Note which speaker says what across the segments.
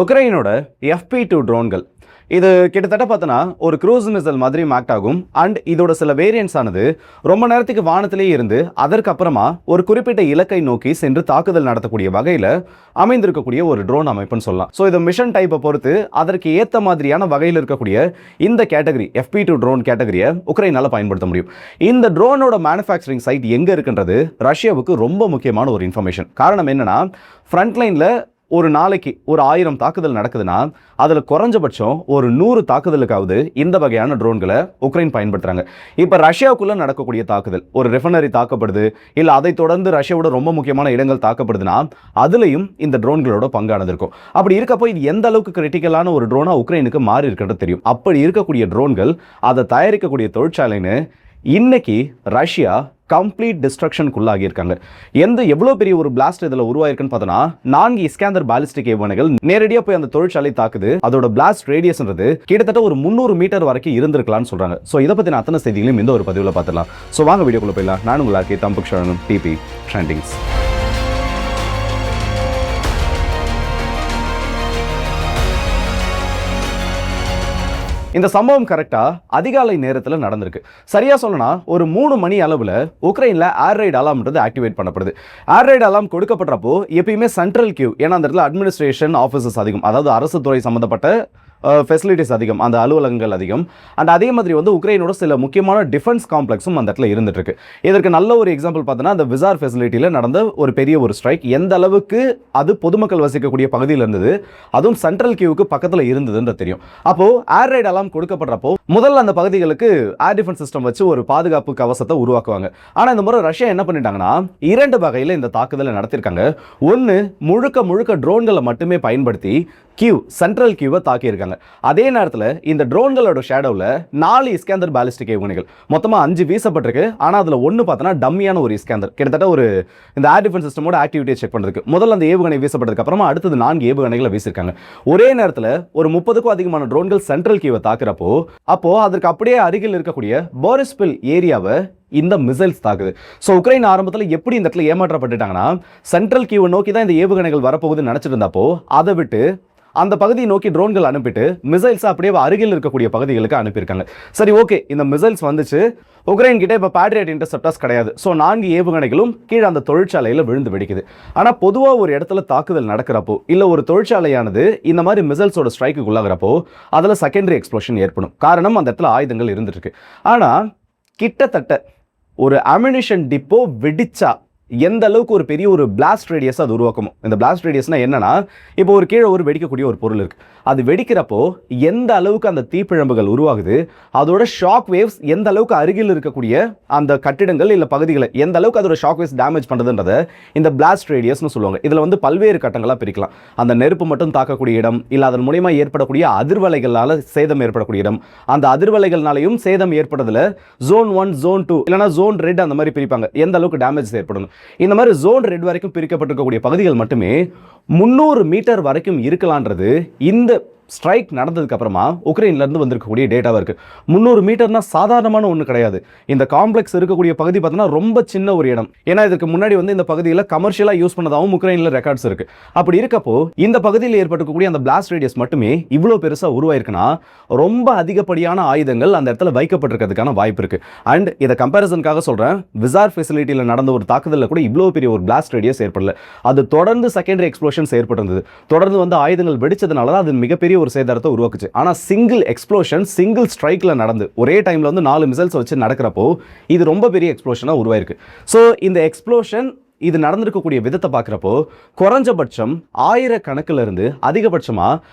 Speaker 1: உக்ரைனோட FP2 ட்ரோன்கள் இது கிட்டத்தட்ட பார்த்தோன்னா ஒரு க்ரூஸ் மிசைல் மாதிரி ஆக்ட் ஆகும். அண்ட் இதோட சில வேரியன்ட்ஸ் ஆனது ரொம்ப நேரத்துக்கு வானத்திலேயே இருந்து அதற்கப்புறமா ஒரு குறிப்பிட்ட இலக்கை நோக்கி சென்று தாக்குதல் நடத்தக்கூடிய வகையில் அமைந்திருக்கக்கூடிய ஒரு ட்ரோன் அமைப்புன்னு சொல்லலாம். ஸோ இது மிஷன் டைப்பை பொறுத்து அதற்கு ஏற்ற மாதிரியான வகையில் இருக்கக்கூடிய இந்த கேட்டகரி FP2 ட்ரோன் கேட்டகரியை உக்ரைனால் பயன்படுத்த முடியும். இந்த ட்ரோனோட மேனுஃபேக்சரிங் சைட் எங்கே இருக்குன்றது ரஷ்யாவுக்கு ரொம்ப முக்கியமான ஒரு இன்ஃபர்மேஷன். காரணம் என்னன்னா, ஃப்ரண்ட்லைனில் ஒரு நாளைக்கு ஒரு 1000 தாக்குதல் நடக்குதுன்னா அதில் குறைஞ்சபட்சம் ஒரு 100 தாக்குதலுக்காவது இந்த வகையான ட்ரோன்களை உக்ரைன் பயன்படுத்துறாங்க. இப்போ ரஷ்யாவுக்குள்ள நடக்கக்கூடிய தாக்குதல், ஒரு ரெஃபைனரி தாக்கப்படுது, இல்லை அதை தொடர்ந்து ரஷ்யாவோட ரொம்ப முக்கியமான இடங்கள் தாக்கப்படுதுன்னா அதுலேயும் இந்த ட்ரோன்களோட பங்கானது இருக்கும். அப்படி இருக்கப்போ இது எந்த அளவுக்கு கிரிட்டிக்கலான ஒரு ட்ரோனா உக்ரைனுக்கு மாறி இருக்கிறது தெரியும். அப்படி இருக்கக்கூடிய ட்ரோன்கள் அதை தயாரிக்கக்கூடிய தொழிற்சாலைன்னு இன்னைக்கு ரஷ்யா கம்ப்ளீட் டிஸ்ட்ரக்ஷனுக்குள்ளாகி இருக்காங்க. எவ்வளோ பெரிய ஒரு பிளாஸ்ட் இதில் உருவாயிருக்குன்னு பார்த்தோன்னா 4 இஸ்காந்தர் பாலிஸ்டிக் ஏவுகணைகள் நேரடியாக போய் அந்த தொழிற்சாலை தாக்குது. அதோட பிளாஸ்ட் ரேடியஸ்ன்றது கிட்டத்தட்ட ஒரு 300 மீட்டர் வரைக்கும் இருந்திருக்கலாம்னு சொல்றாங்க. ஸோ இதை பற்றின அத்தனை செய்திகளையும் இந்த ஒரு பதிவில் பார்த்துலாம். ஸோ வாங்க வீடியோக்குள்ள போயிடலாம். நான் உங்களுக்கு தம்புக் ஷரணும், டிபி ட்ரெண்டிங்ஸ். இந்த சம்பவம் கரெக்டா அதிகாலை நேரத்தில் நடந்திருக்கு. சரியா சொல்லணும்னா ஒரு 3 மணி அளவில் உக்ரைனில் ஏர் ரைட் அலாம்ன்றது ஆக்டிவேட் பண்ணப்படுது. ஏர் ரைட் அலாம் கொடுக்கப்பட்டப்போ எப்பயுமே சென்ட்ரல் கியூ, ஏன்னா அந்த இடத்துல அட்மினிஸ்ட்ரேஷன் ஆஃபீஸஸ் அதிகம், அதாவது அரசு துறை சம்பந்தப்பட்ட ஃபெசிலிட்டிஸ் அதிகம், அந்த அலுவலகங்கள் அதிகம். அண்ட் அதே மாதிரி உக்ரைனோட சில முக்கியமான டிஃபென்ஸ் காம்ப்ளெக்ஸும் அந்த இடத்துல இருந்துட்டு இருக்கு. இதற்கு நல்ல ஒரு எக்ஸாம்பிள் பார்த்தோன்னா அந்த விசார் ஃபெசிலிட்டியில் நடந்த ஒரு பெரிய ஒரு ஸ்ட்ரைக் எந்த அளவுக்கு அது பொதுமக்கள் வசிக்கக்கூடிய பகுதியில் இருந்தது, அதுவும் சென்ட்ரல் கியூவுக்கு பக்கத்தில் இருந்ததுன்னு தெரியும். அப்போ ஏர் ரைட் அலாம் கொடுக்கப்படுறப்போ முதல்ல அந்த பகுதிகளுக்கு ஏர் டிஃபென்ஸ் சிஸ்டம் வச்சு ஒரு பாதுகாப்பு கவசத்தை உருவாக்குவாங்க. ஆனால் இந்த முறை ரஷ்யா என்ன பண்ணிட்டாங்கன்னா 2 வகையில் இந்த தாக்குதலை நடத்திருக்காங்க. ஒன்று முழுக்க ட்ரோன்களை மட்டுமே பயன்படுத்தி சென்ட்ரல் கியூவை தாக்கியிருக்காங்க. அதே நேரத்தில் இந்த ட்ரோன்களோட ஷேடோவில் 4 இஸ்காந்தர் பாலிஸ்டிக் ஏவுகணைகள் மொத்தமாக 5 வீசப்பட்டிருக்கு. ஆனால் அதில் ஒன்று பார்த்தோன்னா டம்மியான ஒரு இஸ்காந்தர், கிட்டத்தட்ட ஒரு இந்த ஏர் டிஃபென்ஸ் சிஸ்டமோட ஆக்டிவிட்டியை செக் பண்ணுறதுக்கு முதல்ல அந்த ஏவுகணை வீசப்பட்டதுக்கு அப்புறமா அடுத்தது 4 ஏவுகணைகளை வீசிருக்காங்க. ஒரே நேரத்தில் ஒரு 30க்கும் அதிகமான ட்ரோன்கள் சென்ட்ரல் கியூவை தாக்குறப்போ அதற்கு அப்படியே அருகில் இருக்கக்கூடிய போரிஸ்பில் ஏரியாவை இந்த மிசைல்ஸ் தாக்குது. ஸோ உக்ரைன் ஆரம்பத்தில் எப்படி இந்த இடத்துல ஏமாற்றப்பட்டுட்டாங்கன்னா, சென்ட்ரல் கியூவை நோக்கி தான் இந்த ஏவுகணைகள் வரப்போகுதுன்னு நினைச்சிட்டு இருந்தப்போ அதை விட்டு அந்த பகுதியை நோக்கி ட்ரோன்கள் அனுப்பிட்டு மிசைல்ஸ் அப்படியே அருகில் இருக்கக்கூடிய பகுதிகளுக்கு அனுப்பியிருக்காங்க. சரி, ஓகே, இந்த மிசைல்ஸ் வந்துச்சு. உக்ரைன் கிட்ட இப்போ பேட்ரியட் இன்டர்செப்டர்ஸ் கிடையாது. ஸோ 4 ஏவுகணைகளும் கீழே அந்த தொழிற்சாலையில் விழுந்து வெடிக்குது. ஆனால் பொதுவாக ஒரு இடத்துல தாக்குதல் நடக்கிறப்போ, இல்லை ஒரு தொழிற்சாலையானது இந்த மாதிரி மிசைல்ஸோட ஸ்ட்ரைக்கு உள்ளாகிறப்போ அதில் செகண்டரி எக்ஸ்ப்ளோஷன் ஏற்படும். காரணம் அந்த இடத்துல ஆயுதங்கள் இருந்துட்டு இருக்கு. ஆனால் கிட்டத்தட்ட ஒரு அம்யூனிஷன் டிப்போ வெடிச்சா எந்த அளவுக்கு ஒரு பெரிய ஒரு பிளாஸ்ட் ரேடியஸ் அது உருவாக்குமோ. இந்த பிளாஸ்ட் ரேடியஸ்னா என்னன்னா, இப்போ ஒரு கீழே ஒரு வெடிக்கக்கூடிய ஒரு பொருள் இருக்கு, அது வெடிக்கிறப்போ எந்த அளவுக்கு அந்த தீப்பிழம்புகள் உருவாகுது, அதோட ஷாக் வேவ்ஸ் எந்த அளவுக்கு அருகில் இருக்கக்கூடிய அந்த கட்டிடங்கள் இல்லை பகுதிகளை எந்த அளவுக்கு அதோட ஷாக் வேவ்ஸ் டேமேஜ் பண்ணுறதுன்றதை இந்த பிளாஸ்ட் ரேடியஸ்னு சொல்லுவாங்க. இதில் பல்வேறு கட்டங்களாக பிரிக்கலாம். அந்த நெருப்பு மட்டும் தாக்கக்கூடிய இடம், இல்லை அதன் மூலமா ஏற்படக்கூடிய அதிர்வலைகளால் சேதம் ஏற்படக்கூடிய இடம், அந்த அதிர்வலைகள்னாலையும் சேதம் ஏற்படுறதுல ஜோன் 1 ஜோன் 2 இல்லைனா ஜோன் ரெட் அந்த மாதிரி பிரிப்பாங்க, எந்த அளவுக்கு டேமேஜ் ஏற்படும். இந்த மாதிரி ஜோன் ரெட் வரைக்கும் பிரிக்கப்பட்டிருக்கக்கூடிய பகுதிகள் மட்டுமே 300 மீட்டர் வரைக்கும் இருக்கலான்றது இந்த ஸ்ட்ரைக் நடந்ததுக்கு அப்புறமா உக்ரைன்ல இருந்து வந்திருக்கக்கூடிய டேட்டாவா இருக்கு. 300 மீட்டர்னா சாதாரணமான ஒன்று கிடையாது. இந்த காம்ப்ளெக்ஸ் இருக்கக்கூடிய பகுதி பார்த்தோன்னா ரொம்ப சின்ன ஒரு இடம். ஏன்னா இதுக்கு முன்னாடி இந்த பகுதியில் கமர்ஷியலாக யூஸ் பண்ணதாகவும் உக்ரைன்ல ரெக்கார்ட்ஸ் இருக்கு. அப்படி இருக்கப்போ இந்த பகுதியில் ஏற்பட்டிருக்கக்கூடிய அந்த பிளாஸ்ட் ரேடியஸ் மட்டுமே இவ்வளோ பெருசாக உருவாயிருக்குன்னா ரொம்ப அதிகப்படியான ஆயுதங்கள் அந்த இடத்துல வைக்கப்பட்டிருக்கிறதுக்கான வாய்ப்பு இருக்கு. அண்ட் இதை கம்பேரிசனுக்காக சொல்றேன், விசார் ஃபெசிலிட்டியில் நடந்த ஒரு தாக்குதலில் கூட இவ்வளோ பெரிய ஒரு பிளாஸ்ட் ரேடியஸ் ஏற்படல. அது தொடர்ந்து செகண்டரி எக்ஸ்ப்ளோஷன்ஸ் ஏற்பட்டிருந்தது. தொடர்ந்து ஆயுதங்கள் வெடிச்சதுனால தான் அது மிகப்பெரிய ஒரு சேதாரத்தை உருவாக்குச்சு. ஆனா சிங்கிள் எக்ஸ்ப்ளோஷன் சிங்கிள் ஸ்ட்ரைக்ல நடந்து ஒரே டைம்ல 4 மிசைல்ஸ் வச்சு நடக்கிறப்போ இது ரொம்ப பெரிய எக்ஸ்ப்ளோஷனா உருவாயிருக்கு. ஸோ இந்த எக்ஸ்ப்ளோஷன் இது நடந்திருக்கக்கூடிய விதத்தை பார்க்குறப்போ குறைஞ்சபட்சம் 1000 கணக்கில் இருந்து அதிகபட்சமா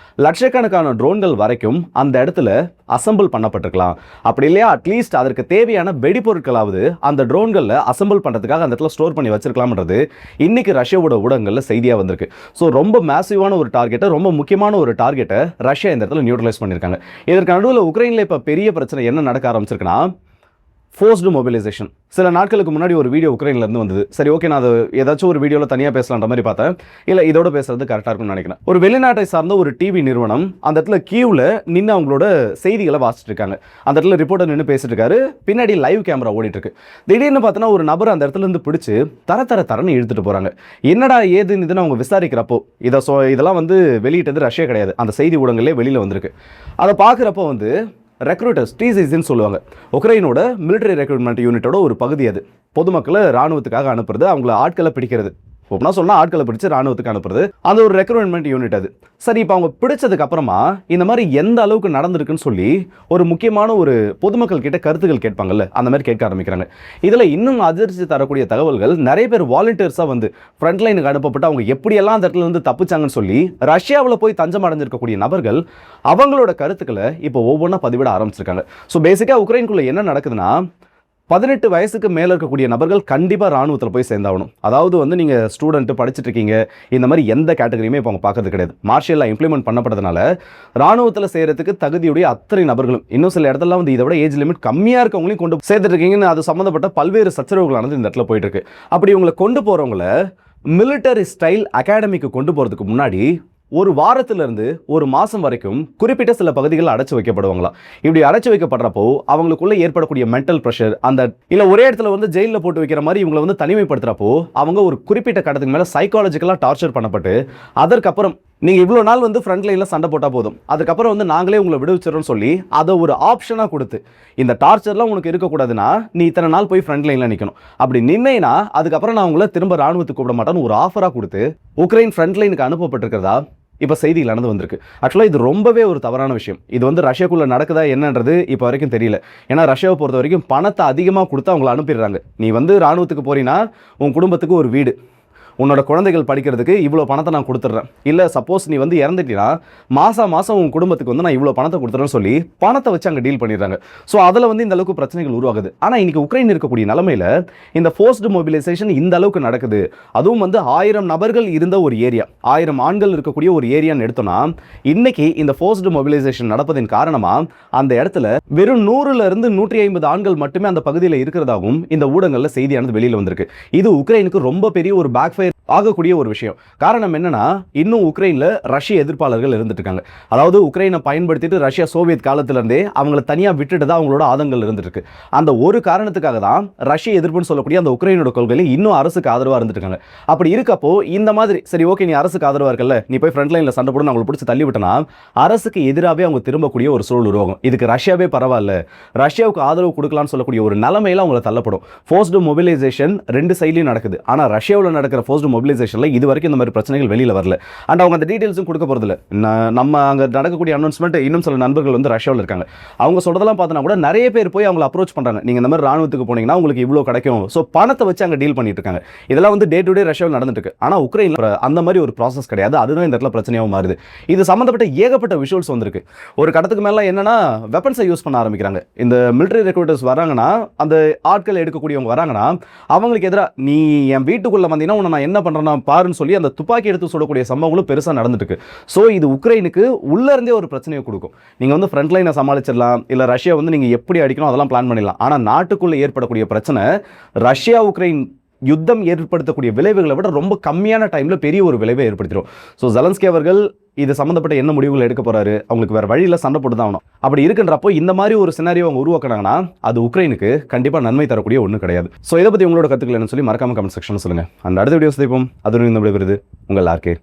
Speaker 1: லட்சக்கணக்கான ட்ரோன்கள் வரைக்கும் அந்த இடத்துல அசம்பிள் பண்ணப்பட்டிருக்கலாம். அப்படி இல்லையா அட்லீஸ்ட் அதற்கு தேவையான வெடிப்பொருட்களாவது அந்த ட்ரோன்களில் அசம்பிள் பண்ணுறதுக்காக அந்த இடத்துல ஸ்டோர் பண்ணி வச்சிருக்கலாம்ன்றது இன்னைக்கு ரஷ்யாவோட ஊடகங்களில் செய்தியாக வந்திருக்கு. ஸோ ரொம்ப மேசிவான ஒரு டார்கெட்டை, ரொம்ப முக்கியமான ஒரு டார்கெட்டை ரஷ்யா இந்த இடத்துல நியூட்ரலைஸ் பண்ணியிருக்காங்க. இதற்கு நடுவில் உக்ரைனில் இப்போ பெரிய பிரச்சனை என்ன நடக்க ஆரம்பிச்சிருக்குன்னா, ஃபோர்ஸ்டு மொபிலைசேஷன். சில நாட்களுக்கு முன்னாடி ஒரு வீடியோ உக்ரைன்லேருந்து வந்தது. சரி, ஓகே, நான் அது ஏதாச்சும் ஒரு வீடியோவில் தனியாக பேசலான்ற மாதிரி பார்த்தேன். இல்லை, இதோட பேசுறது கரெக்டாக இருக்கும்னு நினைக்கிறேன். ஒரு வெளிநாட்டை சார்ந்த ஒரு டிவி நிறுவனம் அந்த இடத்துல கியூவில் நின்று அவங்களோட செய்திகளை வாசிச்சுட்டு இருக்காங்க. அந்த இடத்துல ரிப்போர்ட்டர் நின்று பேசிட்டு இருக்காரு. பின்னாடி லைவ் கேமரா ஓடிட்டு இருக்கு. திடீர்னு பார்த்தோன்னா ஒரு நபர் அந்த இடத்துல இருந்து பிடிச்சி தரன்னு இழுத்துட்டு போகிறாங்க. என்னடா ஏதுன்னு இதுன்னு அவங்க விசாரிக்கிறப்போ இதெல்லாம் வந்து வெளியிட்டது ரஷ்யா கிடையாது, அந்த செய்தி ஊடகங்களே வெளியில் வந்திருக்கு. அதை பார்க்குறப்போ வந்து ரெக்ரூட்டர்ஸ், டிசிசின்னு சொல்லுவாங்க, உக்ரைனோட மிலிட்டரி ரெக்ரூட்மெண்ட் யூனிட்டோட ஒரு பகுதி. அது பொதுமக்களை ராணுவத்துக்காக அனுப்புறது, அவங்கள ஆட்களை பிடிக்கிறது. ஒன்றா சொன்னால் ஆட்களை பிடிச்சி ராணுவத்துக்கு அனுப்புறது, அந்த ஒரு ரெக்ரூட்மெண்ட் யூனிட் அது. சரி, இப்போ அவங்க பிடிச்சதுக்கு அப்புறமா இந்த மாதிரி எந்த அளவுக்கு நடந்திருக்குன்னு சொல்லி ஒரு முக்கியமான ஒரு பொதுமக்கள் கிட்ட கருத்துக்கள் கேட்பாங்கல்ல, அந்த மாதிரி கேட்க ஆரம்பிக்கிறாங்க. இதில் இன்னும் அதிர்ச்சி தரக்கூடிய தகவல்கள், நிறைய பேர் வாலண்டியர்ஸாக வந்து ஃப்ரண்ட் லைனுக்கு அனுப்பப்பட்டு அவங்க எப்படியெல்லாம் அந்த இடத்துல இருந்து தப்பிச்சாங்கன்னு சொல்லி ரஷ்யாவில் போய் தஞ்சம் அடைஞ்சிருக்கக்கூடிய நபர்கள் அவங்களோட கருத்துக்களை இப்போ ஒவ்வொன்றா பதிவிட ஆரம்பிச்சிருக்காங்க. ஸோ பேசிக்காக உக்ரைனுக்குள்ள என்ன நடக்குதுன்னா, 18 வயசுக்கு மேலே இருக்கக்கூடிய நபர்கள் கண்டிப்பாக ராணுவத்தில் போய் சேர்ந்தாகணும். அதாவது வந்து நீங்கள் ஸ்டூடெண்ட்டு படிச்சுட்டு இருக்கீங்க, இந்த மாதிரி எந்த கேட்டகரியுமே இப்போ அவங்க பார்க்கறது கிடையாது. மார்ஷியல் இம்ப்ளிமெண்ட் பண்ணப்பட்டதுனால ராணுவத்தில் சேர்கிறதுக்கு தகுதியுடைய அத்தனை நபர்களும், இன்னும் சில இடத்துல வந்து இதை விட ஏஜ் லிமிட் கம்மியாக இருக்கவங்களையும் கொண்டு சேர்த்துட்டு இருக்கீங்கன்னு அது சம்மந்தப்பட்ட பல்வேறு சச்சரவுகளானது இந்த இடத்துல போயிட்டு இருக்கு. அப்படி இவங்களை கொண்டு போகிறவங்கள மிலிட்டரி ஸ்டைல் அகாடமிக்கு கொண்டு போகிறதுக்கு முன்னாடி ஒரு வாரத்திலிருந்து ஒரு மாதம் வரைக்கும் குறிப்பிட்ட சில பகுதிகள் அடைச்சி வைக்கப்படுவாங்களாம். இப்படி அடைச்சி வைக்கப்படுறப்போ அவங்களுக்குள்ள ஏற்படக்கூடிய மென்டல் ப்ரெஷர், அந்த இல்லை ஒரே இடத்துல வந்து ஜெயிலில் போட்டு வைக்கிற மாதிரி இவங்களை வந்து தனிமைப்படுத்துகிறப்போ அவங்க ஒரு குறிப்பிட்ட கட்டத்துக்கு மேலே சைக்காலஜிக்கலாக டார்ச்சர் பண்ணப்பட்டு, அதற்கப்புறம் நீங்கள் இவ்வளோ நாள் வந்து ஃப்ரண்ட் லைனில் சண்டை போட்டால் போதும், அதுக்கப்புறம் வந்து நாங்களே உங்களை விடுவிச்சிடறோம்னு சொல்லி அதை ஒரு ஆப்ஷனாக கொடுத்து, இந்த டார்ச்சர்லாம் உனக்கு இருக்கக்கூடாதுன்னா நீ இத்தனை நாள் போய் ஃப்ரண்ட் லைனில் நிற்கணும், அப்படி நின்னேன்னா அதுக்கப்புறம் நான் உங்களை திரும்ப ராணுவத்துக்கு கூப்பிட மாட்டேன்னு ஒரு ஆஃபராக கொடுத்து உக்ரைன் ஃப்ரண்ட் லைனுக்கு அனுப்பப்பட்டிருக்கிறதா இப்போ செய்திகள் நடந்து வந்திருக்கு. ஆக்சுவலாக இது ரொம்பவே ஒரு தவறான விஷயம். இது வந்து ரஷ்யாக்குள்ளே நடக்குதா என்னன்றது இப்போ வரைக்கும் தெரியல. ஏன்னா ரஷ்யாவை பொறுத்த வரைக்கும் பணத்தை அதிகமாக கொடுத்து அவங்களை அனுப்பிடுறாங்க. நீ வந்து ராணுவத்துக்கு போறீன்னா உன் குடும்பத்துக்கு ஒரு வீடு, உன்னோட குழந்தைகள் படிக்கிறதுக்கு இவ்வளோ பணத்தை நான் கொடுத்துட்றேன், இல்லை சப்போஸ் நீ வந்து இறந்துட்டீங்கன்னா மாதம் உன் குடும்பத்துக்கு வந்து நான் இவ்வளோ பணத்தை கொடுத்துறேன்னு சொல்லி பணத்தை வச்சு அங்கே டீல் பண்ணிடுறாங்க. ஸோ அதில் வந்து இந்த அளவுக்கு பிரச்சனைகள் உருவாகுது. ஆனால் இன்னைக்கு உக்ரைன் இருக்கக்கூடிய நிலைமையில் இந்த ஃபோர்ஸ்டு மொபிலைசேஷன் இந்த அளவுக்கு நடக்குது. அதுவும் வந்து 1000 நபர்கள் இருந்த ஒரு ஏரியா, 1000 ஆண்கள் இருக்கக்கூடிய ஒரு ஏரியான்னு எடுத்தோம்னா, இன்னைக்கு இந்த ஃபோர்ஸ்டு மொபிலைசேஷன் நடப்பதின் காரணமாக அந்த இடத்துல வெறும் 100லிருந்து 150 ஆண்கள் மட்டுமே அந்த பகுதியில் இருக்கிறதாகவும் இந்த ஊடகங்களில் செய்தியானது வெளியில் வந்திருக்கு. இது உக்ரைனுக்கு ரொம்ப பெரிய ஒரு பேக் ஃபயர் ஆகக்கூடிய ஒரு விஷயம். காரணம் என்னன்னா, இன்னும் உக்ரைன்ல ரஷ்ய எதிர்ப்பாளர்கள் இருந்துட்டு இருக்காங்க. அதாவது உக்ரைனை பயன்படுத்திட்டு ரஷ்யா சோவியத் காலத்திலிருந்தே அவங்களை தனியாக விட்டுட்டு தான் அவங்களோட ஆதங்கள் இருந்துட்டு இருக்கு. அந்த ஒரு காரணத்துக்காக தான் ரஷ்ய எதிர்ப்புன்னு சொல்லக்கூடிய அந்த உக்ரைனோட கொள்கையில் இன்னும் அரசுக்கு ஆதரவாக இருந்துட்டு இருக்காங்க. அப்படி இருக்கப்போ இந்த மாதிரி சரி ஓகே, நீ அரசுக்கு ஆதரவாக இருக்கல, நீ போய் ஃப்ரண்ட் லைனில் சண்டை போட்டு அவங்களை பிடிச்சி தள்ளி விட்டனா அரசுக்கு எதிராகவே அவங்க திரும்பக்கூடிய ஒரு சூழல் உருவாகும். இதுக்கு ரஷ்யாவே பரவாயில்ல, ரஷ்யாவுக்கு ஆதரவு கொடுக்கலாம்னு சொல்லக்கூடிய ஒரு நிலைமையில அவங்களை தள்ளப்படும். ஃபோர்ஸ்டு மொபிலைசேஷன் ரெண்டு சைட்லையும் நடக்குது. ஆனால் ரஷ்யாவில் நடக்கிற ஃபோர்ஸ்டு மொபிலைசேஷன்ல இது வரைக்கும் இந்த மாதிரி பிரச்சனைகள் வெளியில வரல. அண்ட் அவங்க அந்த டீடைல்ஸும் கொடுக்க போறதில்ல. நம்ம அங்க நடக்கக்கூடிய அனௌன்ஸ்மெண்ட் இன்னும் சில நண்பர்கள் வந்து ரஷ்யாவில் இருக்காங்க, அவங்க சொல்றதெல்லாம் பார்த்தா கூட நிறைய பேர் போய் அவங்களை அப்ரோச் பண்றாங்க. நீங்க இந்த மாதிரி ராணுவத்துக்கு போனீங்கன்னா உங்களுக்கு இவ்வளவு கிடைக்கும், ஸோ பணத்தை வச்சு அங்க டீல் பண்ணிட்டு இருக்காங்க. இதெல்லாம் வந்து டே டு டே ரஷ்யாவில் நடந்துட்டு இருக்கு. ஆனா உக்ரைன்ல அந்த மாதிரி ஒரு ப்ராசஸ் கிடையாது. அதுதான் இந்த இடத்துல பிரச்சனையாகவும் மாறுது. இது சம்பந்தப்பட்ட ஏகப்பட்ட விஷுவல்ஸ் வந்திருக்கு. ஒரு கட்டத்துக்கு மேல என்னன்னா வெப்பன்ஸை யூஸ் பண்ண ஆரம்பிக்கிறாங்க. இந்த மிலிட்டரி ரெக்ரூட்டர்ஸ் வராங்கன்னா, அந்த ஆட்கள் எடுக்கக்கூடியவங்க வராங்கன்னா, அவங்களுக்கு எதிராக நீ என் வீட்டுக்குள்ள வந்தீங்கன்னா உன்னை நான் என்ன பண்றேன்னா பாருன்னு சொல்லி அந்த துப்பாக்கி எடுத்து சுடக்கூடிய சம்பவங்களும் பெருசாக நடந்துட்டு இருக்கு. ஸோ இது உக்ரைனுக்கு உள்ள இருந்தே ஒரு பிரச்சனையை கொடுக்கும். நீங்க வந்து ஃப்ரண்ட் லைனை சமாளிச்சிடலாம், இல்லை ரஷ்யா வந்து நீங்க எப்படி அடிக்கணும் அதெல்லாம் பிளான் பண்ணிடலாம். ஆனால் நாட்டுக்குள்ள ஏற்படக்கூடிய பிரச்சனை ரஷ்யா உக்ரைன் யுத்தம் ஏற்படுத்தக்கூடிய விளைவுகளை விட ரொம்ப கம்மியான டைம்ல பெரிய ஒரு விளைவை ஏற்படுத்திடும். ஸோ ஜெலன்ஸ்கி அவர்கள் இது சம்பந்தப்பட்ட என்ன முடிவுகள் எடுக்க போறாரு, அவங்களுக்கு வேற வழியில சண்டை போட்டு தான் ஆகணும். அப்படி இருக்கின்றப்போ இந்த மாதிரி ஒரு சினாரியோ அவங்க உருவாக்குனாங்கன்னா அது உக்ரைனுக்கு கண்டிப்பா நன்மை தரக்கூடிய ஒன்றும் கிடையாது. ஸோ இதை பத்தி உங்களோட கருத்துக்கள் என்ன சொல்லி மறக்காம கமெண்ட் செக்ஷன் சொல்லுங்க. அந்த அடுத்த வீடியோ சந்திப்போம். அது இந்த விடுகிறது உங்கள் ஆர்கே.